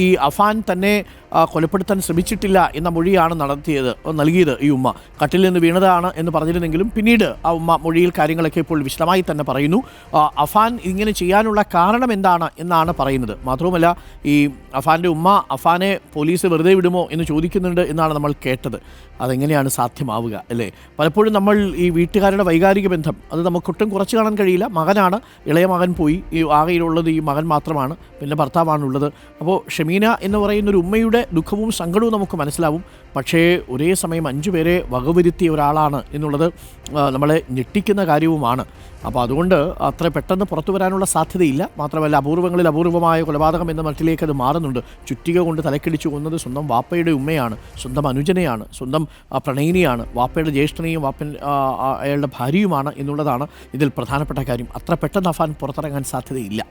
ഈ അഫാൻ തന്നെ കൊലപ്പെടുത്താൻ ശ്രമിച്ചിട്ടില്ല എന്ന മൊഴിയാണ് നൽകിയത് ഈ ഉമ്മ. കട്ടിൽ നിന്ന് വീണതാണ് എന്ന് പറഞ്ഞിരുന്നെങ്കിലും പിന്നീട് ആ ഉമ്മ മൊഴിയിൽ കാര്യങ്ങളൊക്കെ ഇപ്പോൾ വിശദമായി തന്നെ പറയുന്നു. അഫാൻ ഇങ്ങനെ ചെയ്യാനുള്ള കാരണം എന്താണ് എന്നാണ് പറയുന്നത്. മാത്രവുമല്ല, ഈ അഫാൻ്റെ ഉമ്മ അഫാനെ പോലീസ് വെറുതെ വിടുമോ എന്ന് ചോദിക്കുന്നുണ്ട് എന്നാണ് നമ്മൾ കേട്ടത്. അതെങ്ങനെയാണ് സാധ്യമാവുക അല്ലേ? പലപ്പോഴും നമ്മൾ ഈ വീട്ടുകാരുടെ വൈകാരിക ബന്ധം അത് നമുക്കൊട്ടും കുറച്ച് കാണാൻ കഴിയില്ല. മകനാണ്, ഇളയ മകൻ പോയി, ഈ ആകെയുള്ളത് ഈ മകൻ മാത്രമാണ്, പിന്നെ ഭർത്താവാണുള്ളത്. അപ്പോൾ ഷമീന എന്ന് പറയുന്നൊരു ഉമ്മയുടെ ദുഃഖവും സങ്കടവും നമുക്ക് മനസ്സിലാവും. പക്ഷേ ഒരേ സമയം 5 പേരെ വകവരുത്തിയ ഒരാളാണ് എന്നുള്ളത് നമ്മളെ ഞെട്ടിക്കുന്ന കാര്യവുമാണ്. അപ്പോൾ അതുകൊണ്ട് അത്ര പെട്ടെന്ന് പുറത്തു വരാനുള്ള സാധ്യതയില്ല. മാത്രമല്ല, അപൂർവങ്ങളിൽ അപൂർവമായ കൊലപാതകം എന്ന മട്ടിലേക്ക് അത് മാറുന്നുണ്ട്. ചുറ്റിക കൊണ്ട് തലക്കടിച്ചു കൊന്നത് സ്വന്തം വാപ്പയുടെ ഉമ്മയാണ്, സ്വന്തം അനുജനെയാണ്, സ്വന്തം പ്രണയിനിയാണ്, വാപ്പയുടെ ജ്യേഷ്ഠനെയും അയാളുടെ ഭാര്യയുമാണ് എന്നുള്ളതാണ് ഇതിൽ പ്രധാനപ്പെട്ട കാര്യം. അത്ര പെട്ടെന്ന് അഫാൻ പുറത്തിറങ്ങാൻ സാധ്യതയില്ല.